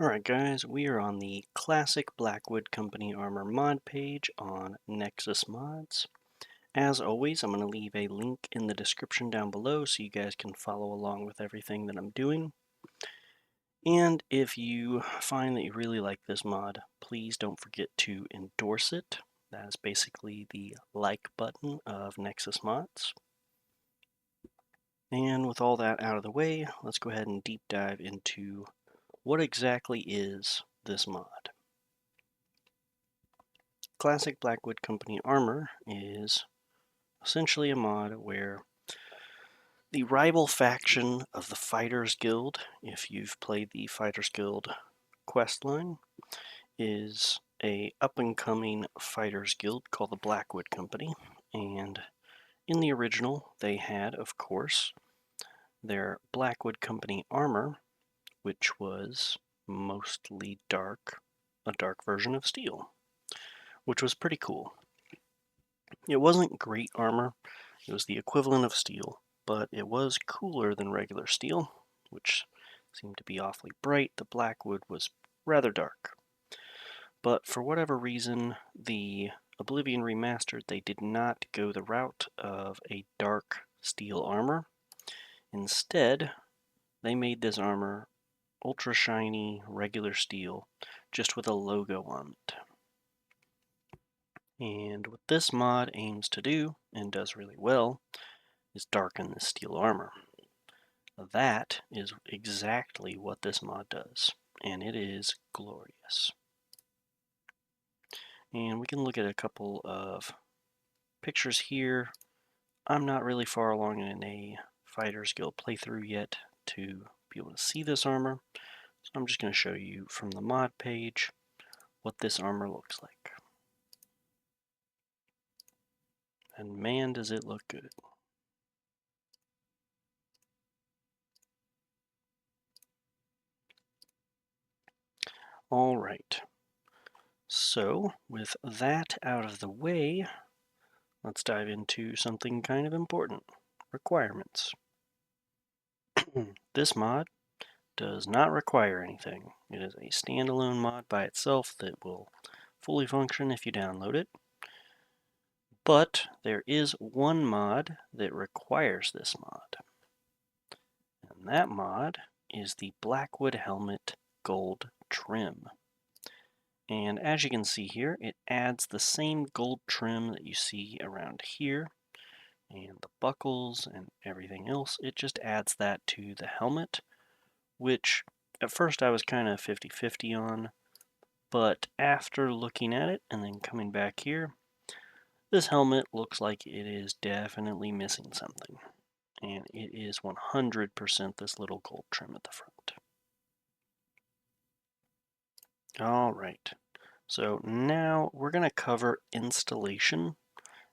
Alright guys, we are on the classic Blackwood Company Armor mod page on Nexus Mods. As always, I'm going to leave a link in the description down below so you guys can follow along with everything that I'm doing. And if you find that you really like this mod, please don't forget to endorse it. That is basically the like button of Nexus Mods. And with all that out of the way, let's go ahead and deep dive into what exactly is this mod. Classic Blackwood Company Armor is essentially a mod where the rival faction of the Fighters Guild, if you've played the Fighters Guild questline, is a up-and-coming Fighters Guild called the Blackwood Company. And in the original, they had, of course, their Blackwood Company armor, which was mostly dark, a dark version of steel, which was pretty cool. It wasn't great armor. It was the equivalent of steel, but it was cooler than regular steel, which seemed to be awfully bright. The Blackwood was rather dark. But for whatever reason, the Oblivion Remastered, they did not go the route of a dark steel armor. Instead, they made this armor ultra shiny, regular steel, just with a logo on it. And what this mod aims to do, and does really well, is darken the steel armor. That is exactly what this mod does, and it is glorious. And we can look at a couple of pictures here. I'm not really far along in a Fighters Guild playthrough yet to be able to see this armor, so I'm just going to show you from the mod page what this armor looks like. And man, does it look good. All right. So, with that out of the way, let's dive into something kind of important. Requirements. This mod does not require anything. It is a standalone mod by itself that will fully function if you download it. But there is one mod that requires this mod. And that mod is the Blackwood Helmet Gold Trim. And as you can see here, it adds the same gold trim that you see around here, and the buckles and everything else. It just adds that to the helmet, which at first I was kind of 50-50 on, but after looking at it and then coming back here, this helmet looks like it is definitely missing something, and it is 100% this little gold trim at the front. Alright, so now we're going to cover installation,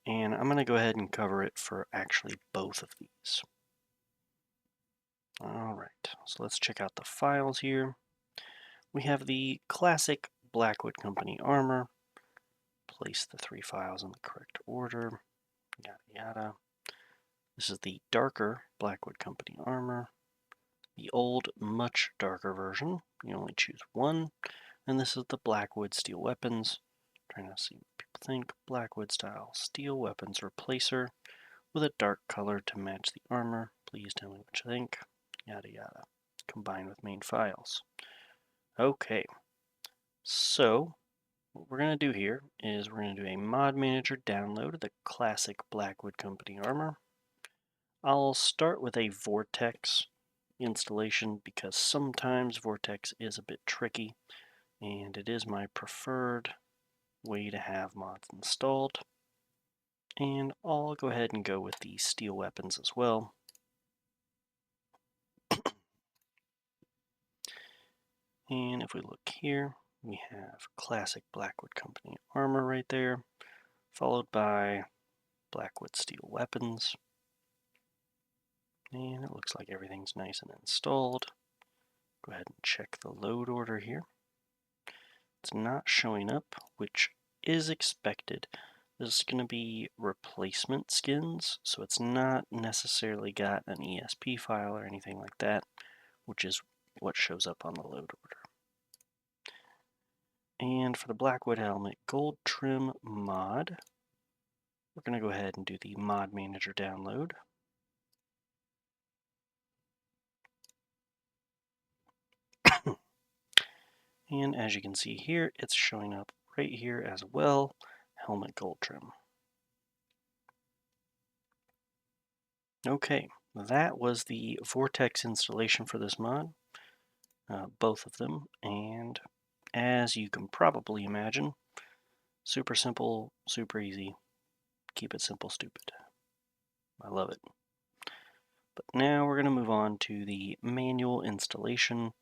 and I'm going to go ahead and cover it for actually both of these. Alright, so let's check out the files here. We have the classic Blackwood Company armor. Place the 3 files in the correct order. Yada yada. This is the darker Blackwood Company armor. The old, much darker version. You only choose one. And this is the Blackwood steel weapons. Trying to see what people think. Blackwood style steel weapons replacer with a dark color to match the armor. Please tell me what you think. Yada yada. Combined with main files. Okay. So, what we're going to do here is we're going to do a mod manager download of the classic Blackwood Company armor. I'll start with a Vortex installation because sometimes Vortex is a bit tricky, and it is my preferred way to have mods installed. And I'll go ahead and go with the steel weapons as well. And if we look here, we have classic Blackwood Company armor right there, followed by Blackwood steel weapons. And it looks like everything's nice and installed. Go ahead and check the load order here. It's not showing up, which is expected. This is going to be replacement skins, so it's not necessarily got an ESP file or anything like that, which is what shows up on the load order. And for the Blackwood helmet gold trim mod, we're going to go ahead and do the mod manager download. And as you can see here, it's showing up right here as well, helmet gold trim. Okay, that was the Vortex installation for this mod, both of them, and as you can probably imagine, super simple, super easy. Keep it simple, stupid. I love it. But now we're going to move on to the manual installation,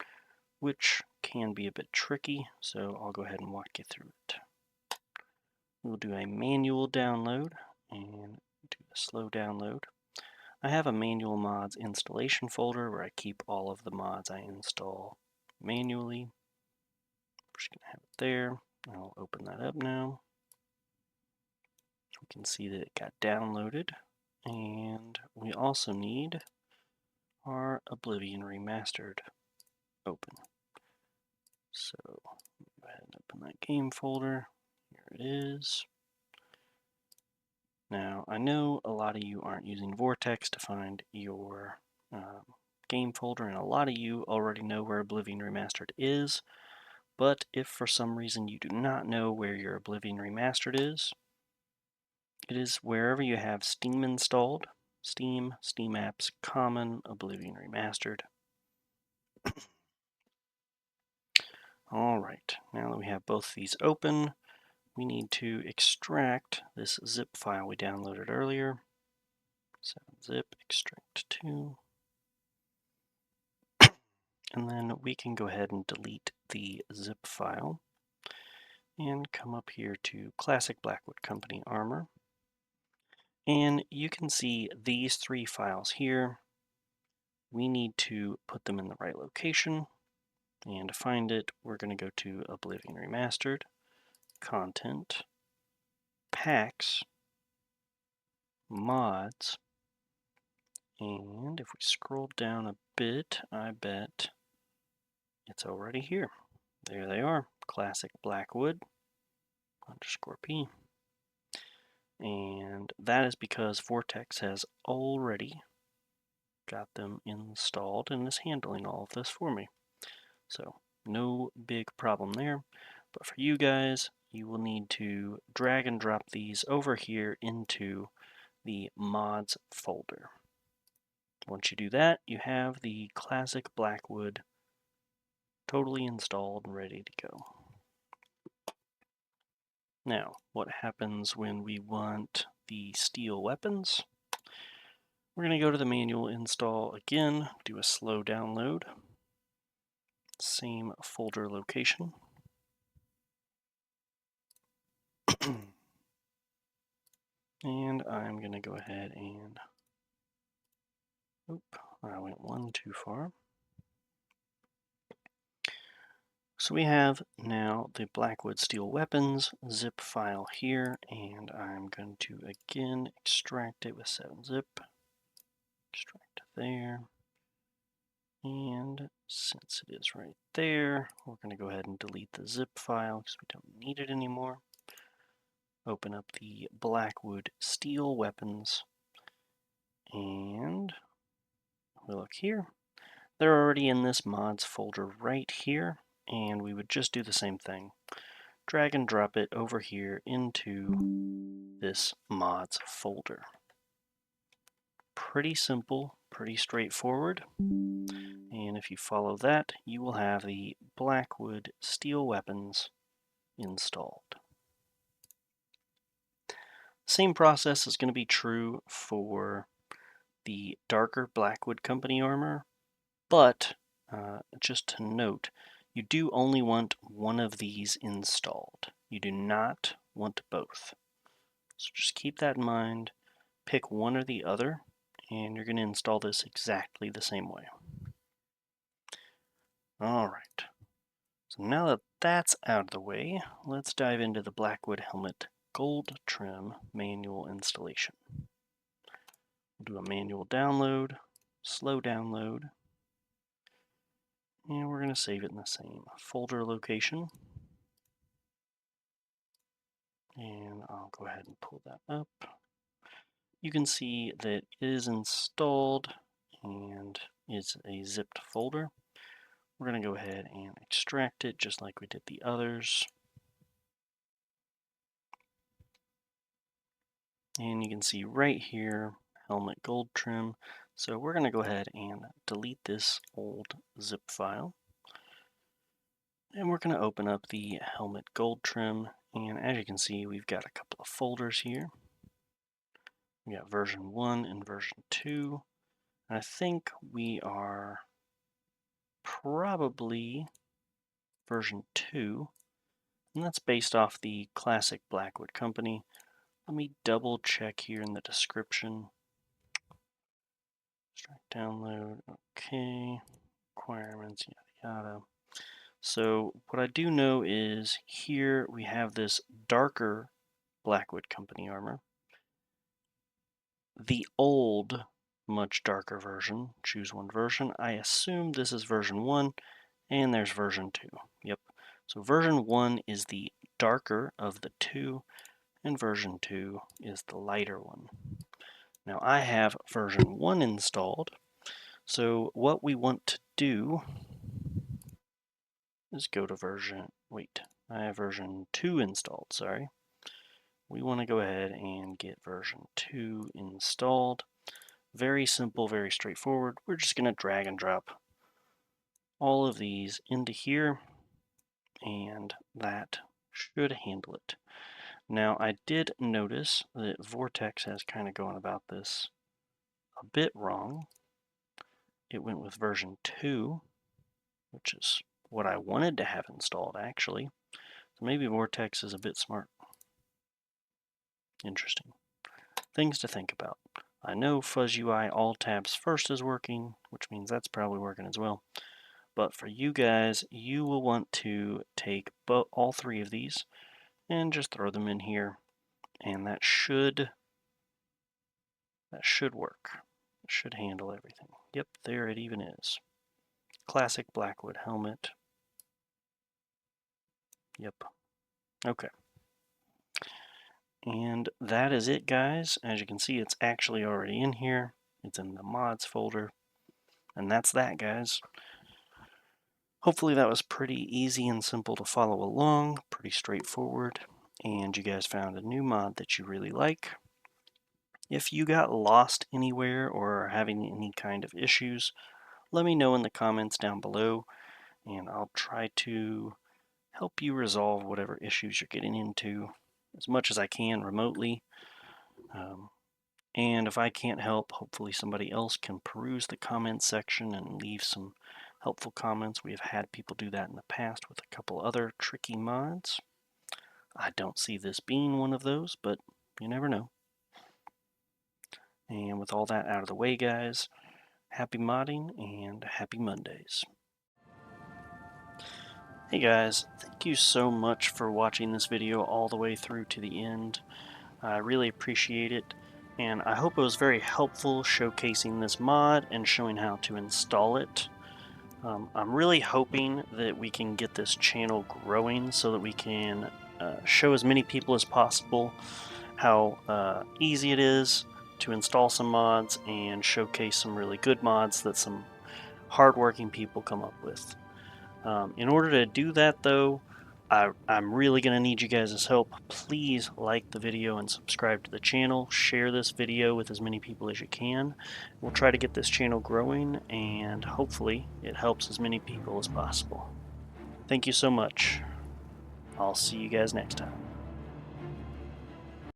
which can be a bit tricky, so I'll go ahead and walk you through it. We'll do a manual download and do a slow download. I have a manual mods installation folder where I keep all of the mods I install manually. I'm just going to have it there. I'll open that up now. We can see that it got downloaded, and we also need our Oblivion Remastered open. So go ahead and open that game folder. Here it is. Now, I know a lot of you aren't using Vortex to find your game folder, and a lot of you already know where Oblivion Remastered is, but if for some reason you do not know where your Oblivion Remastered is, it is wherever you have Steam installed. Steam, Steam Apps, Common, Oblivion Remastered. Alright, now that we have both these open, we need to extract this zip file we downloaded earlier. 7-zip, extract to. And then we can go ahead and delete the zip file and come up here to Classic Blackwood Company Armor. And you can see these three files here. We need to put them in the right location. And to find it, we're going to go to Oblivion Remastered, Content, Packs, Mods, and if we scroll down a bit, I bet it's already here. There they are, Classic Blackwood _P. And that is because Vortex has already got them installed and is handling all of this for me. So no big problem there. But for you guys, you will need to drag and drop these over here into the mods folder. Once you do that, you have the Classic Blackwood totally installed and ready to go. Now, what happens when we want the steel weapons? We're going to go to the manual install again, do a slow download, same folder location. And I'm going to go ahead and, I went one too far. So we have now the Blackwood Steel Weapons zip file here, and I'm going to again extract it with 7-zip. Extract there. And since it is right there, we're going to go ahead and delete the zip file because we don't need it anymore. Open up the Blackwood Steel Weapons, and we look here. They're already in this mods folder right here, and we would just do the same thing. Drag and drop it over here into this mods folder. Pretty simple, pretty straightforward. And if you follow that, you will have the Blackwood Steel Weapons installed. Same process is going to be true for the darker Blackwood Company armor, but just to note, you do only want one of these installed. You do not want both. So just keep that in mind, pick one or the other, and you're going to install this exactly the same way. Alright, so now that that's out of the way, let's dive into the Blackwood Helmet Gold Trim manual installation. We'll do a manual download, slow download, and we're going to save it in the same folder location. And I'll go ahead and pull that up. You can see that it is installed and it's a zipped folder. We're going to go ahead and extract it just like we did the others. And you can see right here, helmet gold trim. So we're going to go ahead and delete this old zip file. And we're going to open up the helmet gold trim. And as you can see, we've got a couple of folders here. We got version 1 and version 2. And I think we are probably version 2. And that's based off the classic Blackwood company. Let me double check here in the description. Strike download, okay. Requirements, yada yada. So what I do know is here we have this darker Blackwood company armor. The old, much darker version, choose one version. I assume this is version 1, and there's version 2. Yep. So version 1 is the darker of the two, and version 2 is the lighter one. Now I have version 1 installed, so what we want to do is go to I have version 2 installed, sorry. We want to go ahead and get version 2 installed. Very simple, very straightforward. We're just going to drag and drop all of these into here, and that should handle it. Now, I did notice that Vortex has kind of gone about this a bit wrong. It went with version 2, which is what I wanted to have installed, actually. So maybe Vortex is a bit smart. Interesting. Things to think about. I know Fuzz UI all tabs first is working, which means that's probably working as well. But for you guys, you will want to take all three of these and just throw them in here, and that should work. It should handle everything. Yep, there it even is. Classic Blackwood helmet. Yep. Okay. And that is it, guys. As you can see, it's actually already in here. It's in the mods folder. And that's that, guys. Hopefully that was pretty easy and simple to follow along, pretty straightforward, and you guys found a new mod that you really like. If you got lost anywhere or are having any kind of issues, let me know in the comments down below, and I'll try to help you resolve whatever issues you're getting into as much as I can remotely. And if I can't help, hopefully somebody else can peruse the comments section and leave some helpful comments. We have had people do that in the past with a couple other tricky mods. I don't see this being one of those, but you never know. And with all that out of the way, guys, happy modding and happy Mondays. Hey guys, thank you so much for watching this video all the way through to the end. I really appreciate it, and I hope it was very helpful showcasing this mod and showing how to install it. I'm really hoping that we can get this channel growing so that we can show as many people as possible how easy it is to install some mods and showcase some really good mods that some hardworking people come up with. In order to do that, though, I'm really going to need you guys' help. Please like the video and subscribe to the channel. Share this video with as many people as you can. We'll try to get this channel growing, and hopefully it helps as many people as possible. Thank you so much. I'll see you guys next time.